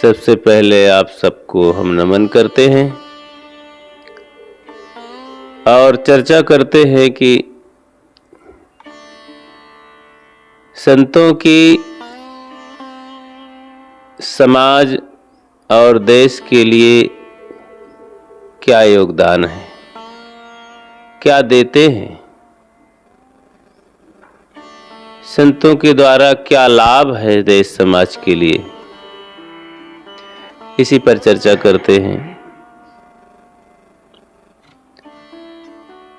सबसे पहले आप सबको हम नमन करते हैं और चर्चा करते हैं कि संतों की समाज और देश के लिए क्या योगदान है, क्या देते हैं, संतों के द्वारा क्या लाभ है देश समाज के लिए, इसी पर चर्चा करते हैं।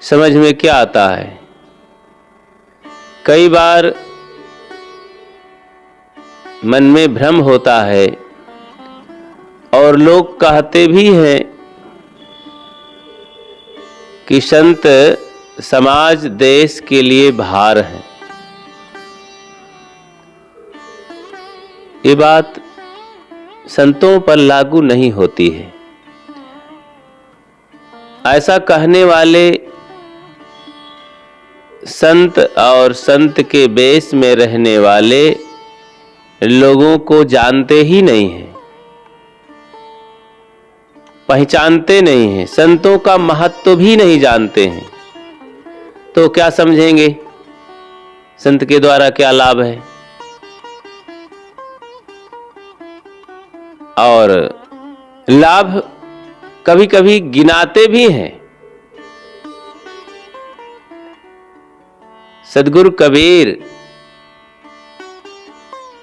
समझ में क्या आता है, कई बार मन में भ्रम होता है और लोग कहते भी हैं कि संत समाज देश के लिए भार है। ये बात संतों पर लागू नहीं होती है। ऐसा कहने वाले संत और संत के बेस में रहने वाले लोगों को जानते ही नहीं हैं, पहचानते नहीं हैं, संतों का महत्व भी नहीं जानते हैं। तो क्या समझेंगे संत के द्वारा क्या लाभ है? और लाभ कभी कभी गिनाते भी हैं। सद्गुरु कबीर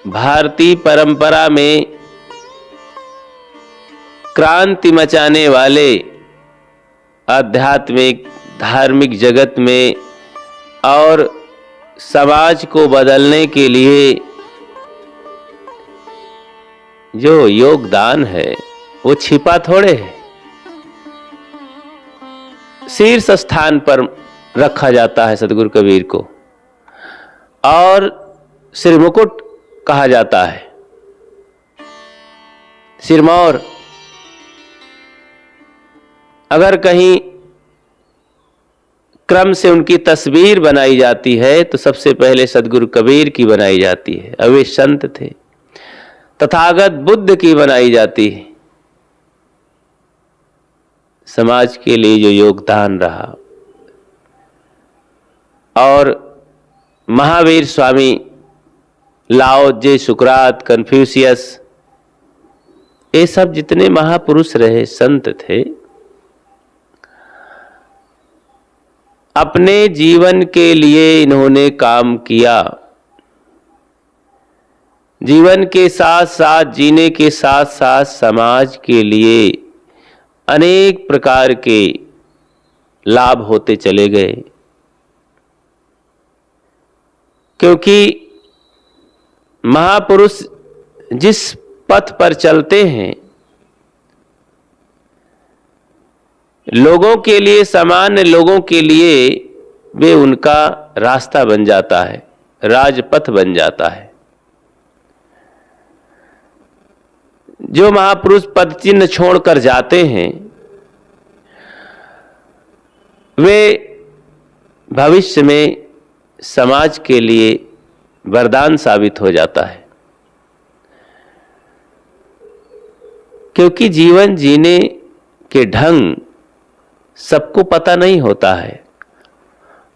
भारतीय परंपरा में क्रांति मचाने वाले आध्यात्मिक धार्मिक जगत में और समाज को बदलने के लिए जो योगदान है वो छिपा थोड़े है, शीर्ष स्थान पर रखा जाता है सद्गुरु कबीर को और सिरमुकुट कहा जाता है, सिरमौर। अगर कहीं क्रम से उनकी तस्वीर बनाई जाती है तो सबसे पहले सद्गुरु कबीर की बनाई जाती है। अब वे संत थे। तथागत बुद्ध की बनाई जाती है। समाज के लिए जो योगदान रहा और महावीर स्वामी, लाओ जे, सुकरात, कन्फ्यूशियस, ये सब जितने महापुरुष रहे, संत थे, अपने जीवन के लिए इन्होंने काम किया। जीवन के साथ साथ, जीने के साथ साथ समाज के लिए अनेक प्रकार के लाभ होते चले गए। क्योंकि महापुरुष जिस पथ पर चलते हैं, लोगों के लिए, सामान्य लोगों के लिए वे उनका रास्ता बन जाता है, राजपथ बन जाता है। जो महापुरुष पद चिन्ह छोड़कर जाते हैं वे भविष्य में समाज के लिए वरदान साबित हो जाता है। क्योंकि जीवन जीने के ढंग सबको पता नहीं होता है।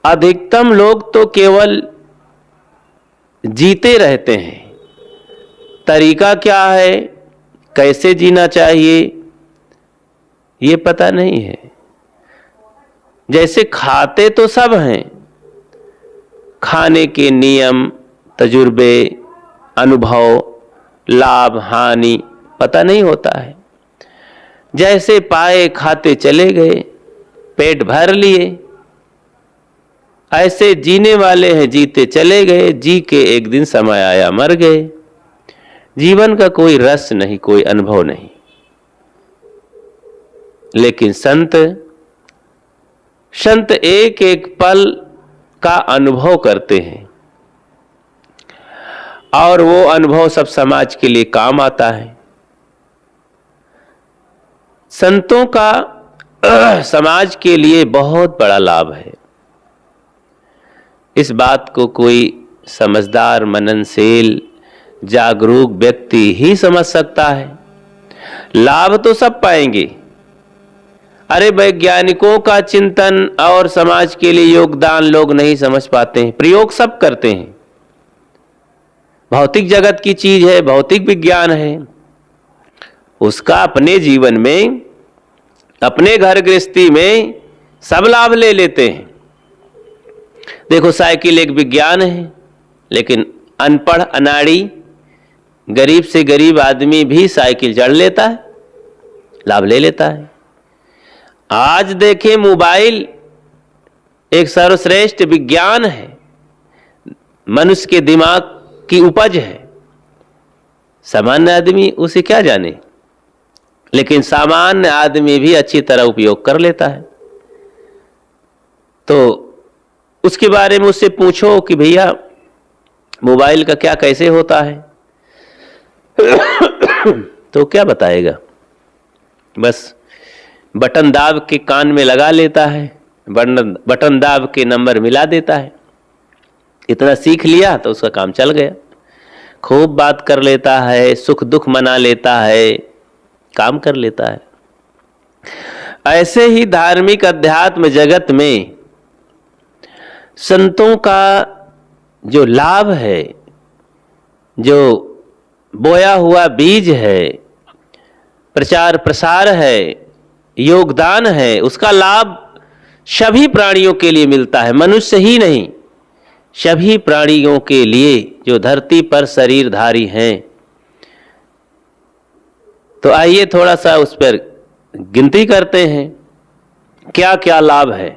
अधिकतम लोग तो केवल जीते रहते हैं। तरीका क्या है, कैसे जीना चाहिए, ये पता नहीं है। जैसे खाते तो सब हैं, खाने के नियम, तजुर्बे, अनुभव, लाभ हानि पता नहीं होता है। जैसे पाए खाते चले गए, पेट भर लिए। ऐसे जीने वाले हैं, जीते चले गए, जी के एक दिन समय आया मर गए। जीवन का कोई रस नहीं, कोई अनुभव नहीं। लेकिन संत एक एक पल का अनुभव करते हैं और वो अनुभव सब समाज के लिए काम आता है। संतों का समाज के लिए बहुत बड़ा लाभ है। इस बात को कोई समझदार, मननशील, जागरूक व्यक्ति ही समझ सकता है। लाभ तो सब पाएंगे। अरे वैज्ञानिकों का चिंतन और समाज के लिए योगदान लोग नहीं समझ पाते हैं, प्रयोग सब करते हैं। भौतिक जगत की चीज है, भौतिक विज्ञान है, उसका अपने जीवन में, अपने घर गृहस्थी में सब लाभ ले लेते हैं। देखो, साइकिल एक विज्ञान है, लेकिन अनपढ़ अनाड़ी गरीब से गरीब आदमी भी साइकिल चढ़ लेता है, लाभ ले लेता है। आज देखें, मोबाइल एक सर्वश्रेष्ठ विज्ञान है, मनुष्य के दिमाग की उपज है। सामान्य आदमी उसे क्या जाने, लेकिन सामान्य आदमी भी अच्छी तरह उपयोग कर लेता है। तो उसके बारे में उससे पूछो कि भैया मोबाइल का क्या कैसे होता है, तो क्या बताएगा? बस बटन दाब के कान में लगा लेता है, बटन दाब के नंबर मिला देता है। इतना सीख लिया तो उसका काम चल गया। खूब बात कर लेता है, सुख दुख मना लेता है, काम कर लेता है। ऐसे ही धार्मिक अध्यात्म जगत में संतों का जो लाभ है, जो बोया हुआ बीज है, प्रचार प्रसार है, योगदान है, उसका लाभ सभी प्राणियों के लिए मिलता है, मनुष्य ही नहीं, सभी प्राणियों के लिए जो धरती पर शरीरधारी हैं। तो आइए थोड़ा सा उस पर गिनती करते हैं, क्या क्या लाभ है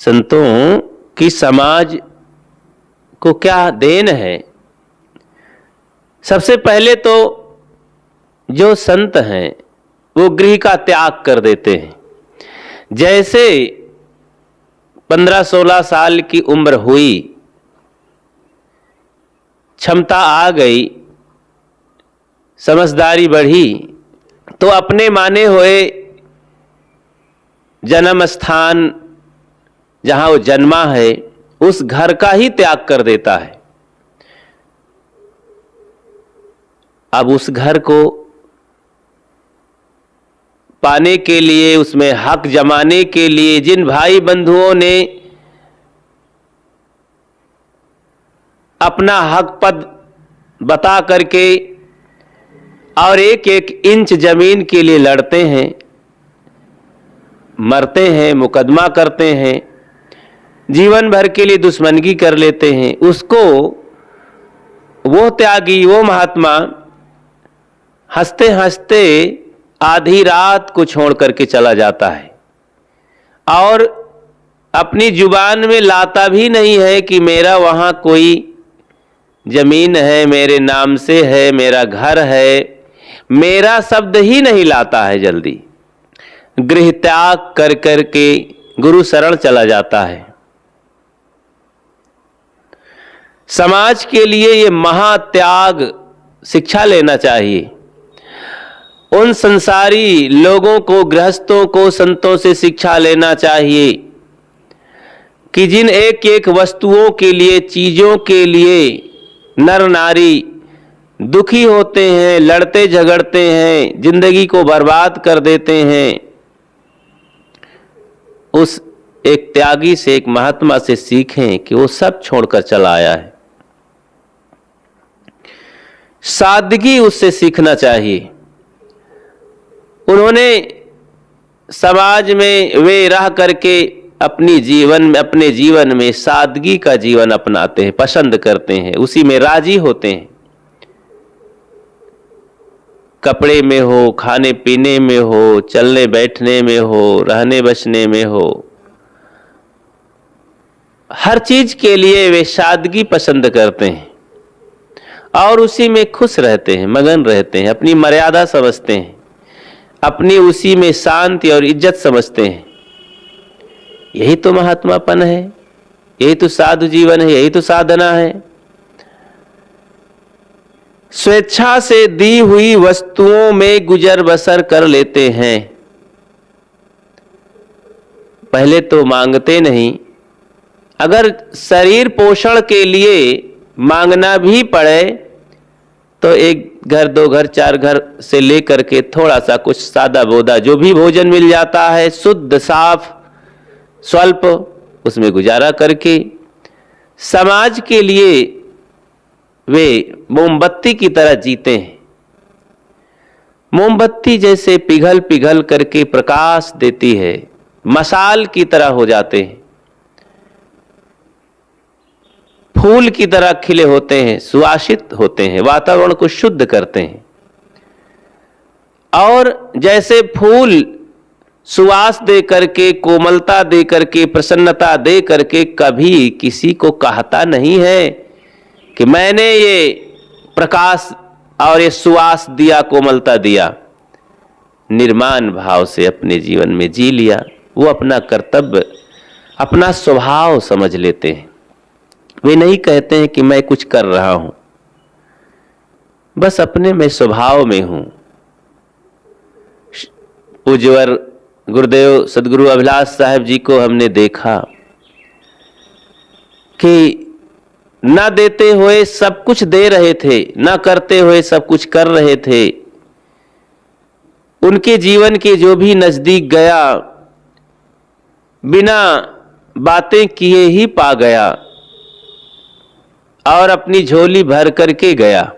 संतों की, समाज को क्या देन है। सबसे पहले तो जो संत हैं वो गृह का त्याग कर देते हैं। जैसे 15-16 साल की उम्र हुई, क्षमता आ गई, समझदारी बढ़ी, तो अपने माने हुए जन्म स्थान जहां वो जन्मा है उस घर का ही त्याग कर देता है। अब उस घर को पाने के लिए, उसमें हक जमाने के लिए जिन भाई बंधुओं ने अपना हक पद बता करके और एक एक इंच जमीन के लिए लड़ते हैं, मरते हैं, मुकदमा करते हैं, जीवन भर के लिए दुश्मनगी कर लेते हैं, उसको वो त्यागी, वो महात्मा हंसते हंसते आधी रात को छोड़ करके चला जाता है और अपनी जुबान में लाता भी नहीं है कि मेरा वहां कोई जमीन है, मेरे नाम से है, मेरा घर है, मेरा शब्द ही नहीं लाता है। जल्दी गृह त्याग कर करके गुरु शरण चला जाता है। समाज के लिए ये महात्याग शिक्षा लेना चाहिए। उन संसारी लोगों को, गृहस्थों को, संतों से शिक्षा लेना चाहिए कि जिन एक एक वस्तुओं के लिए, चीजों के लिए नर नारी दुखी होते हैं, लड़ते झगड़ते हैं, जिंदगी को बर्बाद कर देते हैं, उस एक त्यागी से, एक महात्मा से सीखें कि वो सब छोड़कर चला आया है। सादगी उससे सीखना चाहिए। उन्होंने समाज में वे रह करके अपने जीवन में सादगी का जीवन अपनाते हैं, पसंद करते हैं, उसी में राजी होते हैं। कपड़े में हो, खाने पीने में हो, चलने बैठने में हो, रहने बसने में हो, हर चीज के लिए वे सादगी पसंद करते हैं और उसी में खुश रहते हैं, मगन रहते हैं, अपनी मर्यादा समझते हैं, अपनी उसी में शांति और इज्जत समझते हैं। यही तो महात्मापन है, यही तो साधु जीवन है, यही तो साधना है। स्वेच्छा से दी हुई वस्तुओं में गुजर बसर कर लेते हैं। पहले तो मांगते नहीं, अगर शरीर पोषण के लिए मांगना भी पड़े तो एक घर, दो घर, चार घर से लेकर के थोड़ा सा कुछ सादा बोदा जो भी भोजन मिल जाता है, शुद्ध साफ स्वल्प, उसमें गुजारा करके समाज के लिए वे मोमबत्ती की तरह जीते हैं। मोमबत्ती जैसे पिघल पिघल करके प्रकाश देती है, मशाल की तरह हो जाते हैं, फूल की तरह खिले होते हैं, सुवासित होते हैं, वातावरण को शुद्ध करते हैं। और जैसे फूल सुवास दे करके, कोमलता दे करके, प्रसन्नता दे करके कभी किसी को कहता नहीं है कि मैंने ये प्रकाश और ये सुवास दिया, कोमलता दिया। निर्माण भाव से अपने जीवन में जी लिया, वो अपना कर्तव्य, अपना स्वभाव समझ लेते हैं। वे नहीं कहते हैं कि मैं कुछ कर रहा हूं, बस अपने में स्वभाव में हूं। पूज्यवर गुरुदेव सदगुरु अभिलाष साहब जी को हमने देखा कि न देते हुए सब कुछ दे रहे थे, न करते हुए सब कुछ कर रहे थे। उनके जीवन के जो भी नजदीक गया बिना बातें किए ही पा गया और अपनी झोली भर करके गया।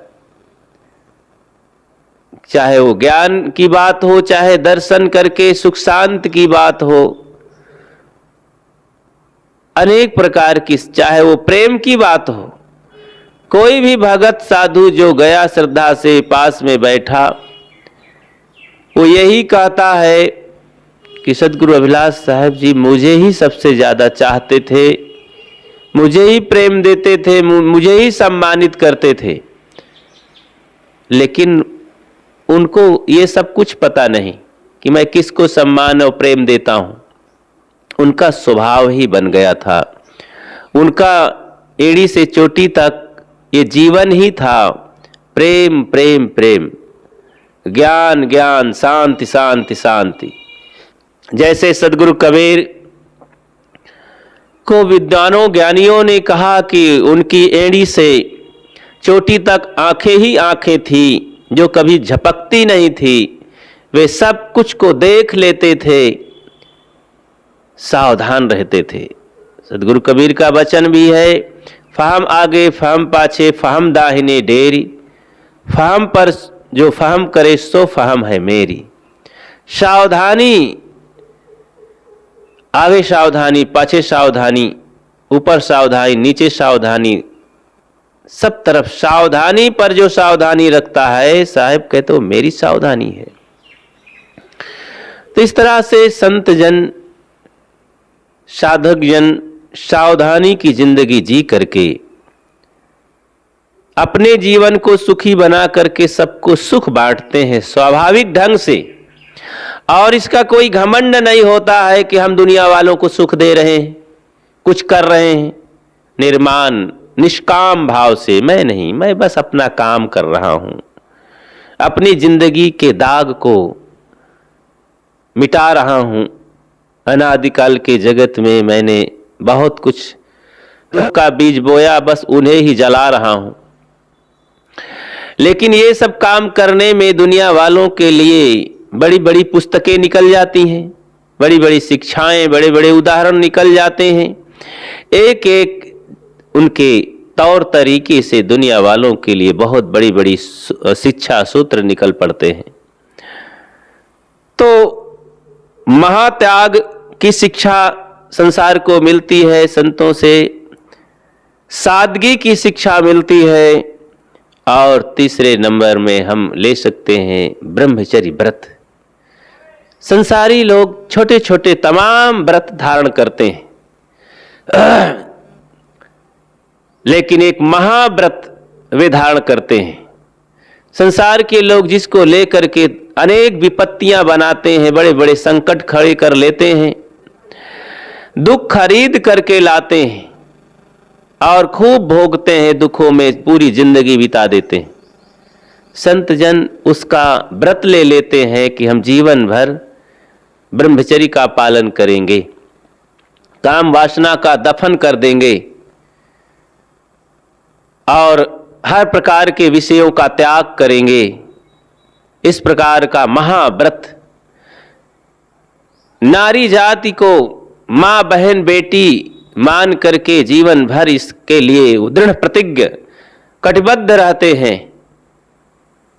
चाहे वो ज्ञान की बात हो, चाहे दर्शन करके सुख शांत की बात हो, अनेक प्रकार की, चाहे वो प्रेम की बात हो। कोई भी भगत साधु जो गया श्रद्धा से पास में बैठा, वो यही कहता है कि सदगुरु अभिलाष साहब जी मुझे ही सबसे ज्यादा चाहते थे, मुझे ही प्रेम देते थे, मुझे ही सम्मानित करते थे। लेकिन उनको ये सब कुछ पता नहीं कि मैं किसको सम्मान और प्रेम देता हूं। उनका स्वभाव ही बन गया था, उनका एड़ी से चोटी तक ये जीवन ही था, प्रेम प्रेम प्रेम, ज्ञान ज्ञान, शांति शांति शांति। जैसे सदगुरु कबीर को विद्वानों ज्ञानियों ने कहा कि उनकी एड़ी से चोटी तक आंखें ही आंखें थी जो कभी झपकती नहीं थी, वे सब कुछ को देख लेते थे, सावधान रहते थे। सदगुरु कबीर का वचन भी है, फहम आगे फहम पाछे, फहम दाहिने डेरी, फहम पर जो फहम करे सो फहम है मेरी। सावधानी, आगे सावधानी, पाछे सावधानी, ऊपर सावधानी, नीचे सावधानी, सब तरफ सावधानी पर जो सावधानी रखता है, साहब कहते हो मेरी सावधानी है। तो इस तरह से संत जन, साधक जन सावधानी की जिंदगी जी करके अपने जीवन को सुखी बना करके सबको सुख बांटते हैं स्वाभाविक ढंग से। और इसका कोई घमंड नहीं होता है कि हम दुनिया वालों को सुख दे रहे हैं, कुछ कर रहे हैं। निर्माण निष्काम भाव से, मैं नहीं, मैं बस अपना काम कर रहा हूं, अपनी जिंदगी के दाग को मिटा रहा हूं। अनादिकाल के जगत में मैंने बहुत कुछ का बीज बोया, बस उन्हें ही जला रहा हूं। लेकिन ये सब काम करने में दुनिया वालों के लिए बड़ी बड़ी पुस्तकें निकल जाती हैं, बड़ी बड़ी शिक्षाएं, बड़े बड़े उदाहरण निकल जाते हैं। एक एक उनके तौर तरीके से दुनिया वालों के लिए बहुत बड़ी बड़ी शिक्षा सूत्र निकल पड़ते हैं। तो महात्याग की शिक्षा संसार को मिलती है संतों से, सादगी की शिक्षा मिलती है, और तीसरे नंबर में हम ले सकते हैं ब्रह्मचर्य व्रत। संसारी लोग छोटे छोटे तमाम व्रत धारण करते हैं, लेकिन एक महाव्रत वे धारण करते हैं। संसार के लोग जिसको लेकर के अनेक विपत्तियां बनाते हैं, बड़े बड़े संकट खड़े कर लेते हैं, दुख खरीद करके लाते हैं और खूब भोगते हैं, दुखों में पूरी जिंदगी बिता देते हैं। संत जन उसका व्रत ले लेते हैं कि हम जीवन भर ब्रह्मचर्य का पालन करेंगे, काम वासना का दफन कर देंगे और हर प्रकार के विषयों का त्याग करेंगे। इस प्रकार का महाव्रत नारी जाति को माँ बहन बेटी मान करके जीवन भर इसके लिए दृढ़ प्रतिज्ञ कटिबद्ध रहते हैं।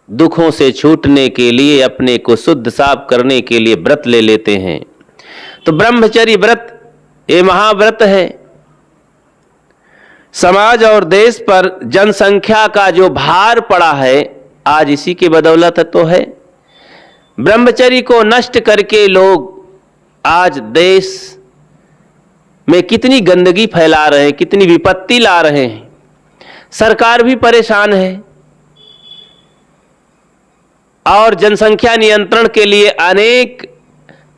दुखों से छूटने के लिए, अपने को शुद्ध साफ करने के लिए व्रत ले लेते हैं। तो ब्रह्मचर्य व्रत ये महाव्रत है। समाज और देश पर जनसंख्या का जो भार पड़ा है आज इसी की बदौलत तो है। ब्रह्मचर्य को नष्ट करके लोग आज देश में कितनी गंदगी फैला रहे हैं, कितनी विपत्ति ला रहे हैं। सरकार भी परेशान है और जनसंख्या नियंत्रण के लिए अनेक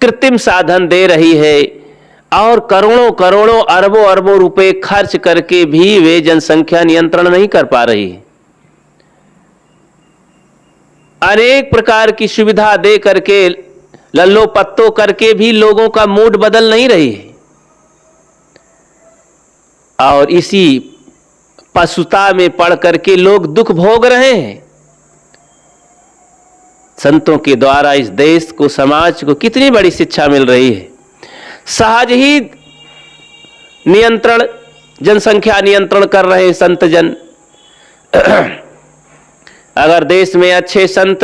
कृत्रिम साधन दे रही है और करोड़ों करोड़ों अरबों अरबों रुपए खर्च करके भी वे जनसंख्या नियंत्रण नहीं कर पा रही है। अनेक प्रकार की सुविधा दे करके, लल्लो पत्तो करके भी लोगों का मूड बदल नहीं रही है और इसी पशुता में पड़ करके लोग दुख भोग रहे हैं। संतों के द्वारा इस देश को, समाज को कितनी बड़ी शिक्षा मिल रही है। सहज ही नियंत्रण, जनसंख्या नियंत्रण कर रहे हैं संत जन। अगर देश में अच्छे संत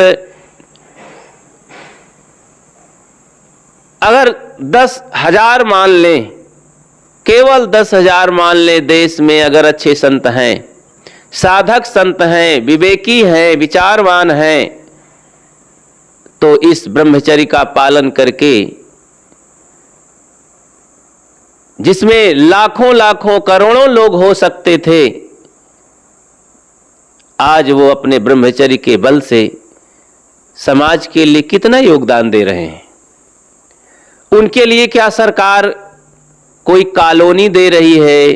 अगर 10,000 मान लें, केवल 10,000 मान लें, देश में अगर अच्छे संत हैं, साधक संत हैं, विवेकी हैं, विचारवान हैं, तो इस ब्रह्मचर्य का पालन करके जिसमें लाखों लाखों करोड़ों लोग हो सकते थे, आज वो अपने ब्रह्मचर्य के बल से समाज के लिए कितना योगदान दे रहे हैं। उनके लिए क्या सरकार कोई कॉलोनी दे रही है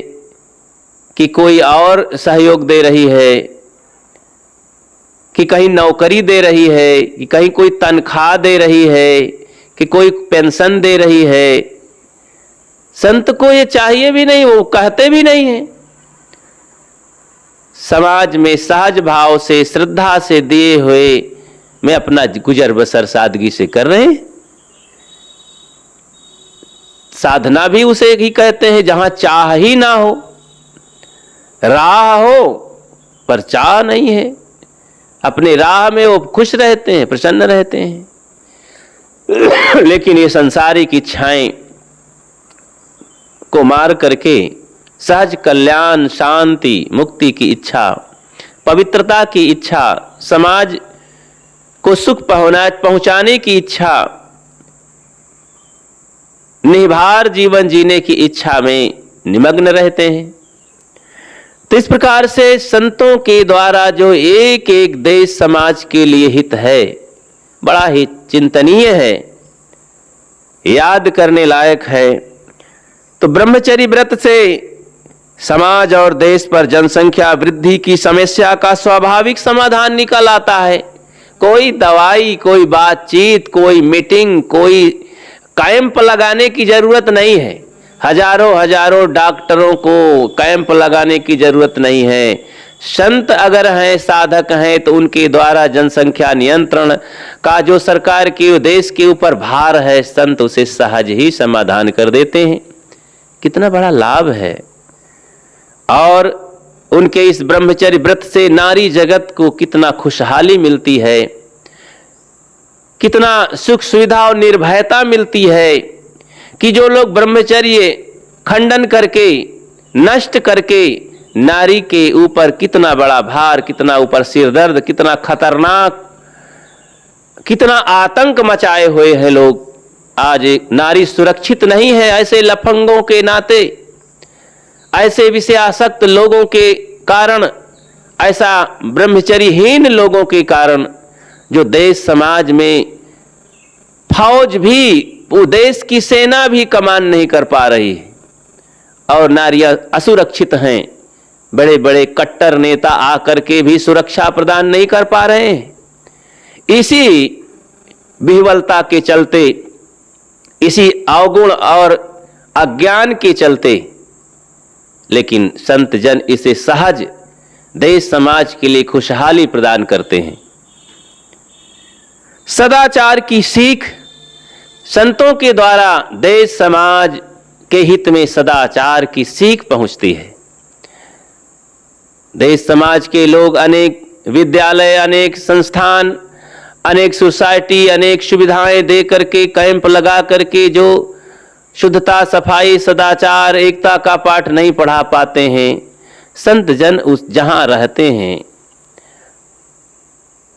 कि कोई और सहयोग दे रही है कि कहीं नौकरी दे रही है कि कहीं कोई तनख्वाह दे रही है कि कोई पेंशन दे रही है? संत को ये चाहिए भी नहीं, वो कहते भी नहीं है। समाज में सहज भाव से, श्रद्धा से दिए हुए मैं अपना गुजर बसर सादगी से कर रहे हैं। साधना भी उसे ही कहते हैं जहां चाह ही ना हो, राह हो पर चाह नहीं है। अपने राह में वो खुश रहते हैं, प्रसन्न रहते हैं। लेकिन ये संसारिक इच्छाएं को मार करके सहज कल्याण, शांति, मुक्ति की इच्छा, पवित्रता की इच्छा, समाज को सुख पहुंचाने की इच्छा, निर्भर जीवन जीने की इच्छा में निमग्न रहते हैं। तो इस प्रकार से संतों के द्वारा जो एक एक देश समाज के लिए हित है, बड़ा ही चिंतनीय है, याद करने लायक है। तो ब्रह्मचर्य व्रत से समाज और देश पर जनसंख्या वृद्धि की समस्या का स्वाभाविक समाधान निकल आता है। कोई दवाई, कोई बातचीत, कोई मीटिंग, कोई कैंप लगाने की जरूरत नहीं है। हजारों हजारों डॉक्टरों को कैंप लगाने की जरूरत नहीं है। संत अगर हैं, साधक हैं, तो उनके द्वारा जनसंख्या नियंत्रण का जो सरकार के, देश के ऊपर भार है, संत उसे सहज ही समाधान कर देते हैं। कितना बड़ा लाभ है। और उनके इस ब्रह्मचर्य व्रत से नारी जगत को कितना खुशहाली मिलती है, कितना सुख सुविधा और निर्भयता मिलती है कि जो लोग ब्रह्मचर्य खंडन करके, नष्ट करके नारी के ऊपर कितना बड़ा भार, कितना ऊपर सिरदर्द, कितना खतरनाक, कितना आतंक मचाए हुए हैं लोग। आज नारी सुरक्षित नहीं है। ऐसे लफंगों के नाते, ऐसे विषयासक्त लोगों के कारण, ऐसा ब्रह्मचर्यहीन लोगों के कारण जो देश समाज में फौज भी, वो देश की सेना भी कमान नहीं कर पा रही है और नारियां असुरक्षित हैं। बड़े बड़े कट्टर नेता आकर के भी सुरक्षा प्रदान नहीं कर पा रहे हैं। इसी विह्वलता के चलते, इसी अवगुण और अज्ञान के चलते, लेकिन संत जन इसे सहज देश समाज के लिए खुशहाली प्रदान करते हैं। सदाचार की सीख संतों के द्वारा देश समाज के हित में सदाचार की सीख पहुंचती है। देश समाज के लोग अनेक विद्यालय, अनेक संस्थान, अनेक सोसाइटी, अनेक सुविधाएं दे करके, कैंप लगा करके जो शुद्धता, सफाई, सदाचार, एकता का पाठ नहीं पढ़ा पाते हैं, संत जन उस जहां रहते हैं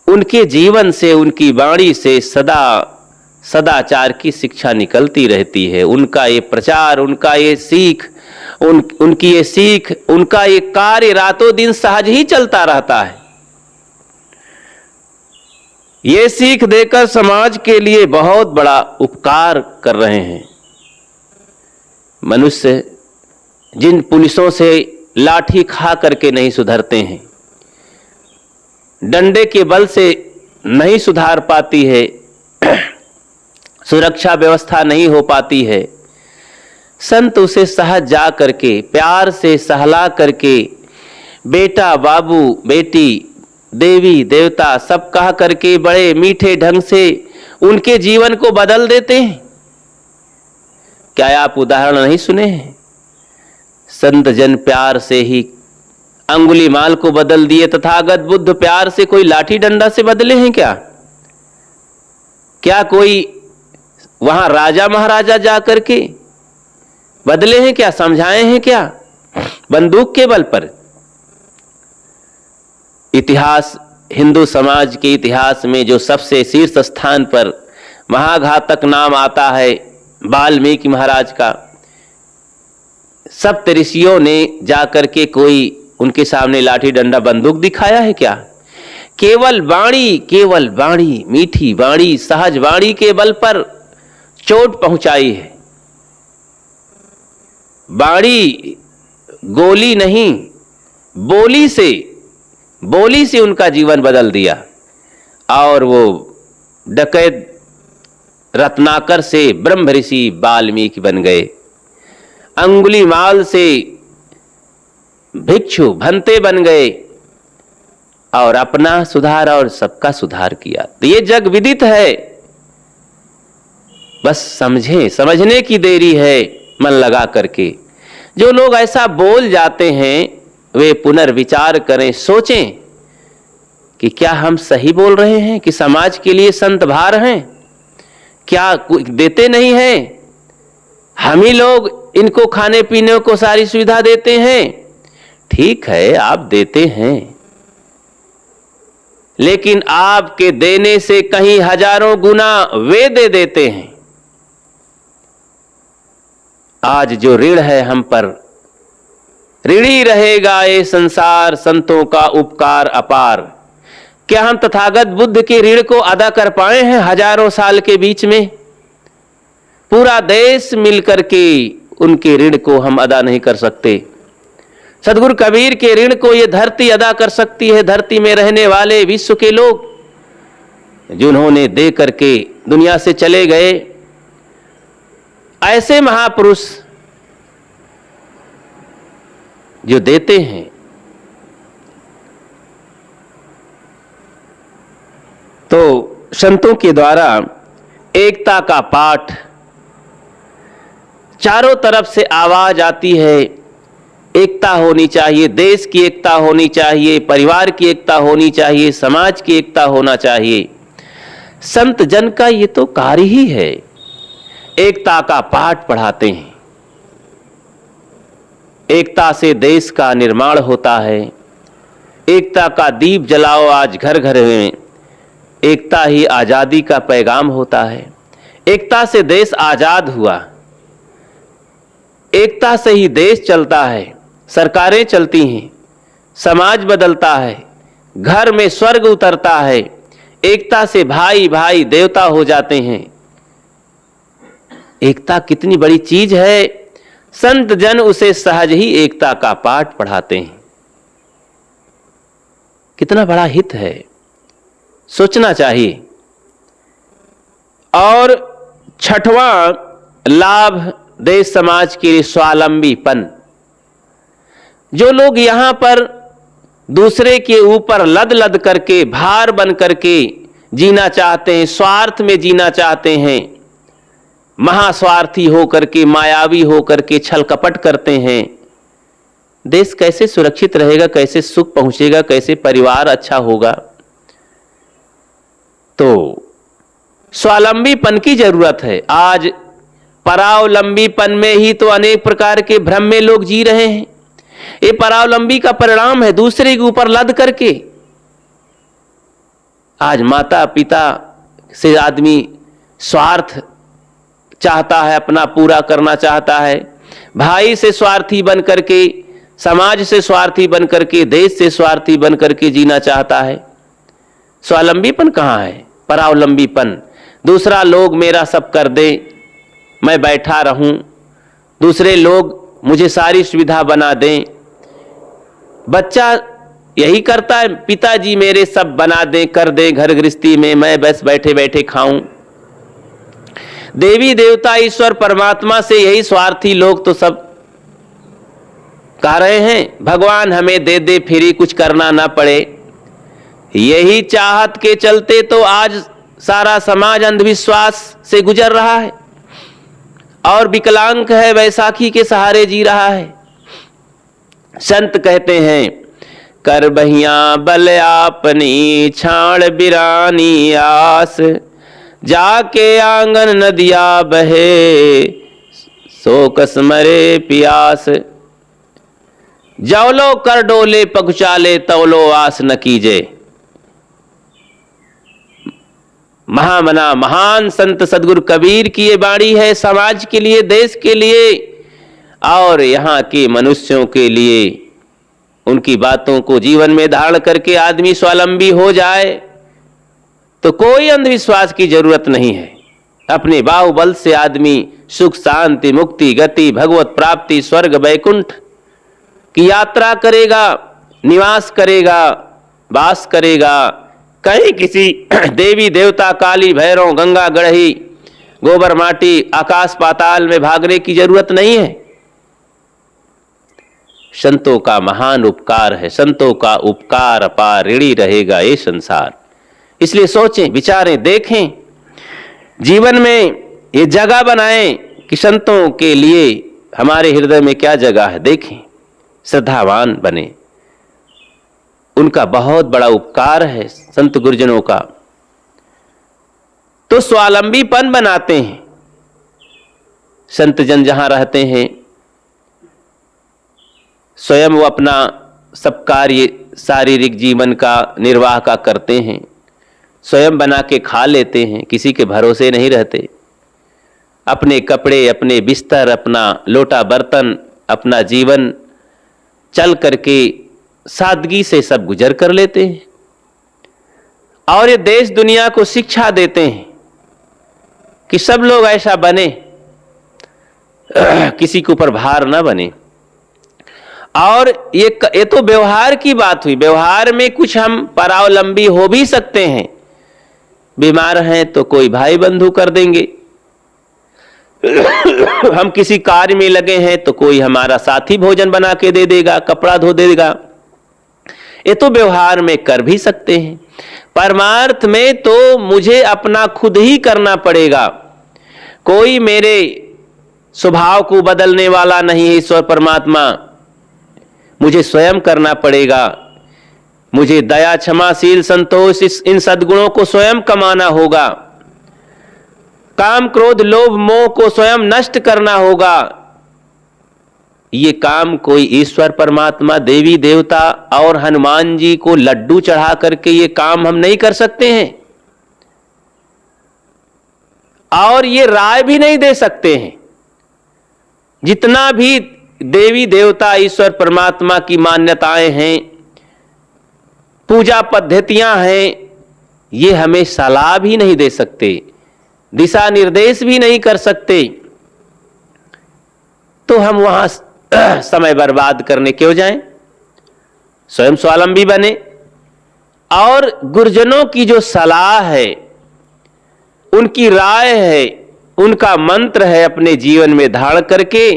उनके जीवन से, उनकी वाणी से सदा सदाचार की शिक्षा निकलती रहती है। उनका ये प्रचार, उनका ये सीख, उनकी ये सीख, उनका ये कार्य रातों दिन सहज ही चलता रहता है। ये सीख देकर समाज के लिए बहुत बड़ा उपकार कर रहे हैं। मनुष्य जिन पुलिसों से लाठी खा करके नहीं सुधरते हैं, डंडे के बल से नहीं सुधार पाती है, सुरक्षा व्यवस्था नहीं हो पाती है, संत उसे सहज जा करके, प्यार से सहला करके, बेटा, बाबू, बेटी, देवी, देवता सब कहा करके बड़े मीठे ढंग से उनके जीवन को बदल देते हैं। क्या आप उदाहरण नहीं सुने हैं? संत जन प्यार से ही अंगुलीमाल को बदल दिए। तथागत बुद्ध प्यार से कोई लाठी डंडा से बदले हैं क्या? क्या कोई वहां राजा महाराजा जा करके बदले हैं क्या? समझाए हैं क्या? बंदूक के बल पर? इतिहास, हिंदू समाज के इतिहास में जो सबसे शीर्ष स्थान पर महाघातक नाम आता है वाल्मीकि महाराज का, सप्त ऋषियों ने जाकर के कोई उनके सामने लाठी डंडा बंदूक दिखाया है क्या? केवल वाणी, मीठी वाणी, सहज वाणी के बल पर चोट पहुंचाई है। वाणी, गोली नहीं, बोली से उनका जीवन बदल दिया। और वो डकैत रत्नाकर से ब्रह्म ऋषि वाल्मीकि बन गए। अंगुलीमाल से भिक्षु भंते बन गए और अपना सुधार और सबका सुधार किया। तो ये जग विदित है, बस समझने की देरी है मन लगा करके। जो लोग ऐसा बोल जाते हैं वे पुनर्विचार करें, सोचें कि क्या हम सही बोल रहे हैं कि समाज के लिए संत भार हैं? क्या देते नहीं हैं? हम ही लोग इनको खाने पीने को सारी सुविधा देते हैं। ठीक है, आप देते हैं, लेकिन आपके देने से कहीं हजारों गुना वे दे देते हैं। आज जो ऋण है हम पर, ऋणी रहेगा ये संसार, संतों का उपकार अपार। क्या हम तथागत बुद्ध के ऋण को अदा कर पाए हैं? हजारों साल के बीच में पूरा देश मिलकर के उनके ऋण को हम अदा नहीं कर सकते। सदगुरु कबीर के ऋण को ये धरती अदा कर सकती है। धरती में रहने वाले विश्व के लोग जिन्होंने दे करके दुनिया से चले गए, ऐसे महापुरुष जो देते हैं, तो संतों के द्वारा एकता का पाठ, चारों तरफ से आवाज आती है, एकता होनी चाहिए, देश की एकता होनी चाहिए, परिवार की एकता होनी चाहिए, समाज की एकता होना चाहिए। संत जन का ये तो कार्य ही है, एकता का पाठ पढ़ाते हैं। एकता से देश का निर्माण होता है। एकता का दीप जलाओ आज घर घर में, एकता ही आजादी का पैगाम होता है। एकता से देश आजाद हुआ, एकता से ही देश चलता है, सरकारें चलती हैं, समाज बदलता है, घर में स्वर्ग उतरता है। एकता से भाई भाई देवता हो जाते हैं। एकता कितनी बड़ी चीज है, संत जन उसे सहज ही एकता का पाठ पढ़ाते हैं। कितना बड़ा हित है, सोचना चाहिए। और छठवां लाभ देश समाज के लिए स्वावलंबीपन। जो लोग यहां पर दूसरे के ऊपर लद लद करके भार बन करके जीना चाहते हैं, स्वार्थ में जीना चाहते हैं, महास्वार्थी होकर के, मायावी होकर के छल कपट करते हैं। देश कैसे सुरक्षित रहेगा, कैसे सुख पहुंचेगा, कैसे परिवार अच्छा होगा? तो स्वावलंबीपन की जरूरत है। आज परावलंबीपन में ही तो अनेक प्रकार के भ्रम में लोग जी रहे हैं। ये परावलंबी का परिणाम है, दूसरे के ऊपर लद करके। आज माता पिता से आदमी स्वार्थ चाहता है, अपना पूरा करना चाहता है, भाई से स्वार्थी बन करके, समाज से स्वार्थी बन करके, देश से स्वार्थी बन करके जीना चाहता है। स्वावलंबीपन कहाँ है? परावलंबीपन। दूसरा लोग मेरा सब कर दे, मैं बैठा रहूं, दूसरे लोग मुझे सारी सुविधा बना दें। बच्चा यही करता है, पिताजी मेरे सब बना दें, कर दें घर गृहस्थी में, मैं बस बैठे बैठे खाऊं। देवी देवता ईश्वर परमात्मा से यही स्वार्थी लोग तो सब कह रहे हैं, भगवान हमें दे दे, फिर कुछ करना ना पड़े। यही चाहत के चलते तो आज सारा समाज अंधविश्वास से गुजर रहा है और विकलांग है, वैसाखी के सहारे जी रहा है। संत कहते हैं, कर बहिया बल आपनी, छाड़ बिरानी आस, जाके आंगन नदिया बहे, सो कसमरे पियास। जौलो कर डोले पगुचाले, तौलो आस न कीजे। महामना महान संत सदगुरु कबीर की ये वाणी है, समाज के लिए, देश के लिए और यहाँ के मनुष्यों के लिए। उनकी बातों को जीवन में धारण करके आदमी स्वावलंबी हो जाए तो कोई अंधविश्वास की जरूरत नहीं है। अपने बाहुबल से आदमी सुख शांति मुक्ति गति भगवत प्राप्ति स्वर्ग वैकुंठ की यात्रा करेगा, निवास करेगा, वास करेगा। कहीं किसी देवी देवता काली भैरव गंगा गढ़ही गोबर माटी आकाश पाताल में भागने की जरूरत नहीं है। संतों का महान उपकार है, संतों का उपकार अपार ऋणी रहेगा ये संसार। इसलिए सोचें, विचारें, देखें, जीवन में ये जगह बनाएं कि संतों के लिए हमारे हृदय में क्या जगह है। देखें, श्रद्धावान बने, उनका बहुत बड़ा उपकार है संत गुरुजनों का। तो स्वावलंबीपन बनाते हैं। संत जन जहां रहते हैं स्वयं वो अपना सब कार्य शारीरिक जीवन का निर्वाह का करते हैं, स्वयं बना के खा लेते हैं, किसी के भरोसे नहीं रहते। अपने कपड़े, अपने बिस्तर, अपना लोटा बर्तन, अपना जीवन चल करके सादगी से सब गुजर कर लेते हैं और ये देश दुनिया को शिक्षा देते हैं कि सब लोग ऐसा बने, किसी के ऊपर भार ना बने। और ये तो व्यवहार की बात हुई। व्यवहार में कुछ हम परावलंबी हो भी सकते हैं। बीमार हैं तो कोई भाई बंधु कर देंगे, हम किसी कार्य में लगे हैं तो कोई हमारा साथी भोजन बना के दे देगा, कपड़ा धो देगा। ये तो व्यवहार में कर भी सकते हैं। परमार्थ में तो मुझे अपना खुद ही करना पड़ेगा। कोई मेरे स्वभाव को बदलने वाला नहीं है ईश्वर परमात्मा, मुझे स्वयं करना पड़ेगा। मुझे दया क्षमाशील संतोष इन सद्गुणों को स्वयं कमाना होगा। काम क्रोध लोभ मोह को स्वयं नष्ट करना होगा। ये काम कोई ईश्वर परमात्मा देवी देवता और हनुमान जी को लड्डू चढ़ा करके ये काम हम नहीं कर सकते हैं और ये राय भी नहीं दे सकते हैं। जितना भी देवी देवता ईश्वर परमात्मा की मान्यताएं हैं, पूजा पद्धतियां हैं, ये हमें सलाह भी नहीं दे सकते, दिशा निर्देश भी नहीं कर सकते। तो हम वहां समय बर्बाद करने क्यों जाएं? स्वयं स्वावलंबी बने और गुरुजनों की जो सलाह है, उनकी राय है, उनका मंत्र है, अपने जीवन में धारण करके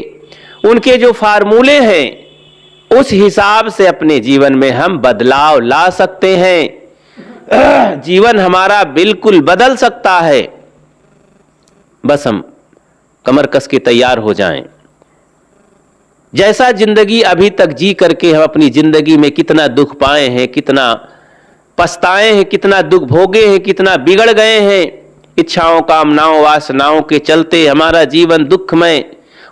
उनके जो फार्मूले हैं उस हिसाब से अपने जीवन में हम बदलाव ला सकते हैं। जीवन हमारा बिल्कुल बदल सकता है, बस हम कमर कस के तैयार हो जाएं। जैसा जिंदगी अभी तक जी करके हम अपनी जिंदगी में कितना दुख पाए हैं, कितना पछताए हैं, कितना दुख भोगे हैं, कितना बिगड़ गए हैं, इच्छाओं कामनाओं वासनाओं के चलते हमारा जीवन दुखमय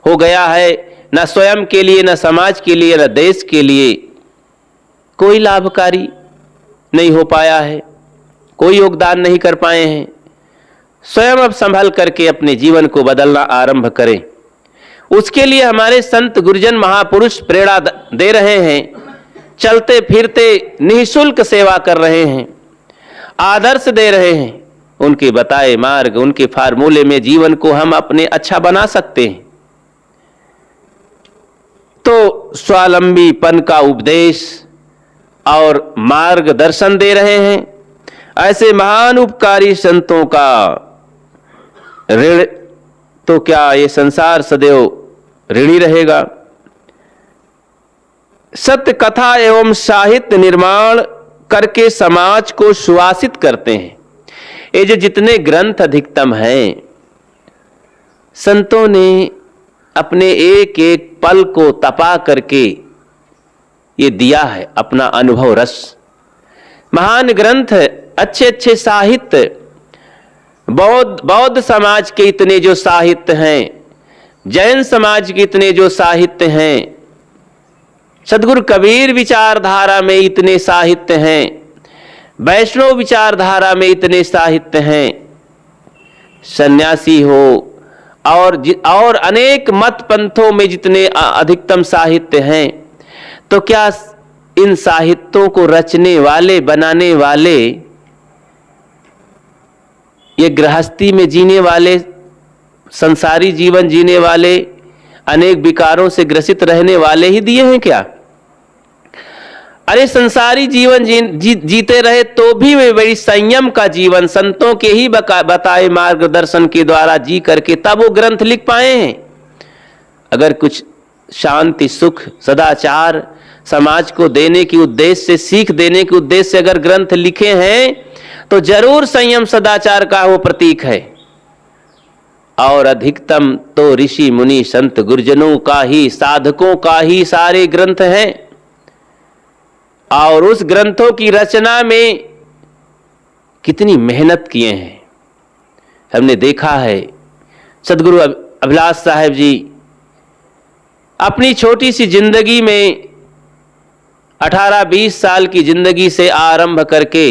हो गया है। न स्वयं के लिए, न समाज के लिए, न देश के लिए कोई लाभकारी नहीं हो पाया है, कोई योगदान नहीं कर पाए हैं। स्वयं अब संभल करके अपने जीवन को बदलना आरंभ करें। उसके लिए हमारे संत गुरुजन महापुरुष प्रेरणा दे रहे हैं, चलते फिरते निःशुल्क सेवा कर रहे हैं, आदर्श दे रहे हैं। उनके बताए मार्ग, उनके फार्मूले में जीवन को हम अपने अच्छा बना सकते हैं। तो स्वावलंबीपन का उपदेश और मार्गदर्शन दे रहे हैं। ऐसे महान उपकारी संतों का ऋण तो क्या ये संसार सदैव ऋणी रहेगा। सत्य कथा एवं साहित्य निर्माण करके समाज को सुवासित करते हैं। ये जो जितने ग्रंथ अधिकतम हैं, संतों ने अपने एक एक पल को तपा करके ये दिया है अपना अनुभव रस। महान ग्रंथ, अच्छे अच्छे साहित्य, बौद्ध समाज के इतने जो साहित्य हैं, जैन समाज के इतने जो साहित्य हैं, सदगुरु कबीर विचारधारा में इतने साहित्य हैं, वैष्णव विचारधारा में इतने साहित्य हैं, सन्यासी हो और अनेक मत पंथों में जितने अधिकतम साहित्य हैं, तो क्या इन साहित्यों को रचने वाले, बनाने वाले, ये गृहस्थी में जीने वाले, संसारी जीवन जीने वाले, अनेक विकारों से ग्रसित रहने वाले ही दिए हैं क्या? अरे संसारी जीवन जीते रहे तो भी वे बड़ी संयम का जीवन संतों के ही बताए मार्गदर्शन के द्वारा जी करके तब वो ग्रंथ लिख पाए हैं। अगर कुछ शांति, सुख, सदाचार समाज को देने के उद्देश्य से, सीख देने के उद्देश्य से अगर ग्रंथ लिखे हैं तो जरूर संयम सदाचार का वो प्रतीक है। और अधिकतम तो ऋषि मुनि संत गुरुजनों का ही, साधकों का ही सारे ग्रंथ हैं। और उस ग्रंथों की रचना में कितनी मेहनत किए हैं हमने देखा है। सदगुरु अभिलाष साहेब जी अपनी छोटी सी जिंदगी में 18-20 साल की जिंदगी से आरंभ करके,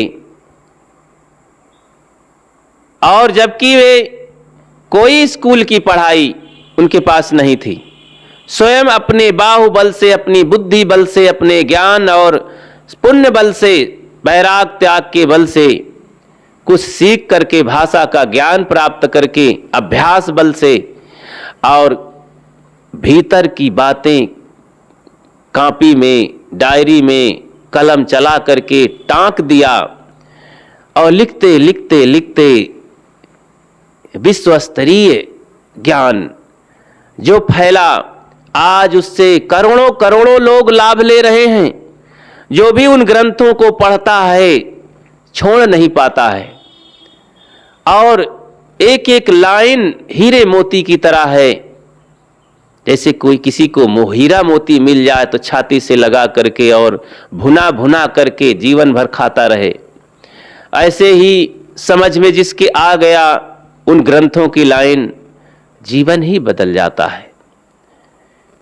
और जबकि वे कोई स्कूल की पढ़ाई उनके पास नहीं थी, स्वयं अपने बाहुबल से, अपनी बुद्धि बल से, अपने ज्ञान और पुण्य बल से, वैराग त्याग के बल से कुछ सीख करके, भाषा का ज्ञान प्राप्त करके, अभ्यास बल से, और भीतर की बातें कॉपी में, डायरी में कलम चला करके टाँक दिया, और लिखते लिखते लिखते विश्व स्तरीय ज्ञान जो फैला, आज उससे करोड़ों करोड़ों लोग लाभ ले रहे हैं। जो भी उन ग्रंथों को पढ़ता है छोड़ नहीं पाता है, और एक एक लाइन हीरे मोती की तरह है। जैसे कोई किसी को हीरा मोती मिल जाए तो छाती से लगा करके और भुना भुना करके जीवन भर खाता रहे, ऐसे ही समझ में जिसके आ गया उन ग्रंथों की लाइन, जीवन ही बदल जाता है।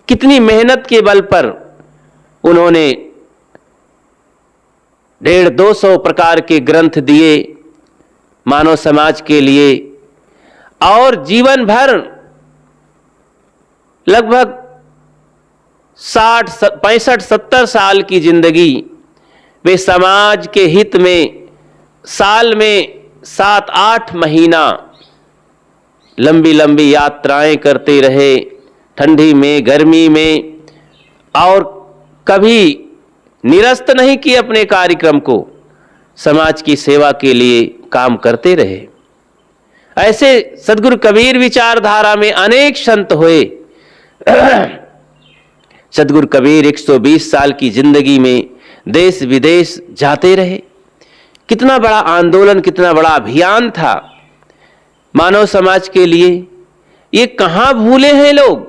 कितनी मेहनत के बल पर उन्होंने 150-200 प्रकार के ग्रंथ दिए मानव समाज के लिए, और जीवन भर लगभग 65-70 साल की जिंदगी वे समाज के हित में साल में 7-8 महीना लंबी लंबी यात्राएं करते रहे, ठंडी में, गर्मी में, और कभी निरस्त नहीं किए अपने कार्यक्रम को, समाज की सेवा के लिए काम करते रहे। ऐसे सदगुरु कबीर विचारधारा में अनेक संत हुए। सदगुरु कबीर 120 साल की जिंदगी में देश विदेश जाते रहे। कितना बड़ा आंदोलन, कितना बड़ा अभियान था मानव समाज के लिए। ये कहां भूले हैं लोग।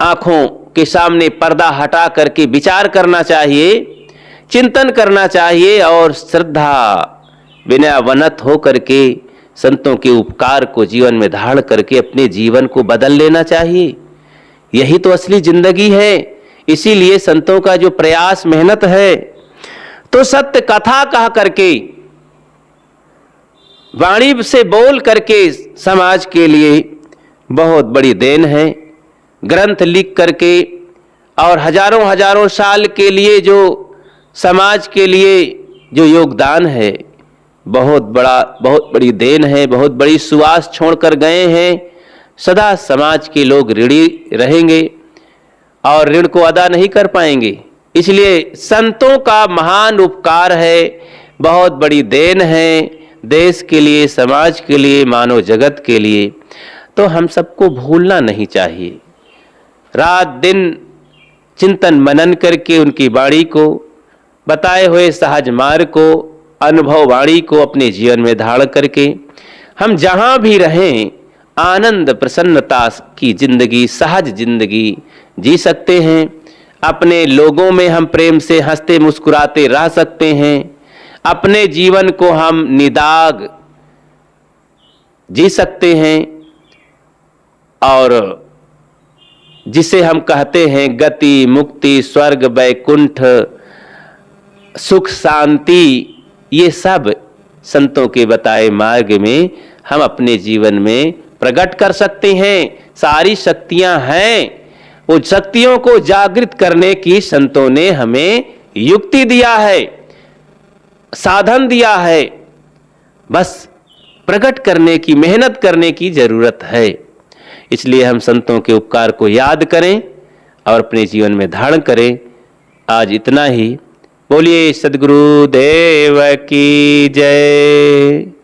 आंखों के सामने पर्दा हटा करके विचार करना चाहिए, चिंतन करना चाहिए और श्रद्धा विनयावनत हो करके संतों के उपकार को जीवन में धारण करके अपने जीवन को बदल लेना चाहिए। यही तो असली जिंदगी है। इसीलिए संतों का जो प्रयास, मेहनत है, तो सत्य कथा कह करके, वाणी से बोल करके समाज के लिए बहुत बड़ी देन है। ग्रंथ लिख करके और हजारों हजारों साल के लिए जो समाज के लिए जो योगदान है, बहुत बड़ी देन है, बहुत बड़ी सुवास छोड़कर गए हैं। सदा समाज के लोग ऋणी रहेंगे और ऋण को अदा नहीं कर पाएंगे। इसलिए संतों का महान उपकार है, बहुत बड़ी देन है देश के लिए, समाज के लिए, मानव जगत के लिए। तो हम सबको भूलना नहीं चाहिए। रात दिन चिंतन मनन करके उनकी वाणी को, बताए हुए सहज मार्ग को, अनुभव वाणी को अपने जीवन में धारण करके हम जहां भी रहें आनंद प्रसन्नता की जिंदगी, सहज जिंदगी जी सकते हैं। अपने लोगों में हम प्रेम से हंसते मुस्कुराते रह सकते हैं। अपने जीवन को हम निदाग जी सकते हैं और जिसे हम कहते हैं गति, मुक्ति, स्वर्ग, वैकुंठ, सुख, शांति, ये सब संतों के बताए मार्ग में हम अपने जीवन में प्रकट कर सकते हैं। सारी शक्तियां हैं, वो शक्तियों को जागृत करने की संतों ने हमें युक्ति दिया है, साधन दिया है। बस प्रकट करने की, मेहनत करने की जरूरत है। इसलिए हम संतों के उपकार को याद करें और अपने जीवन में धारण करें। आज इतना ही। बोलिए सद्गुरु देव की जय।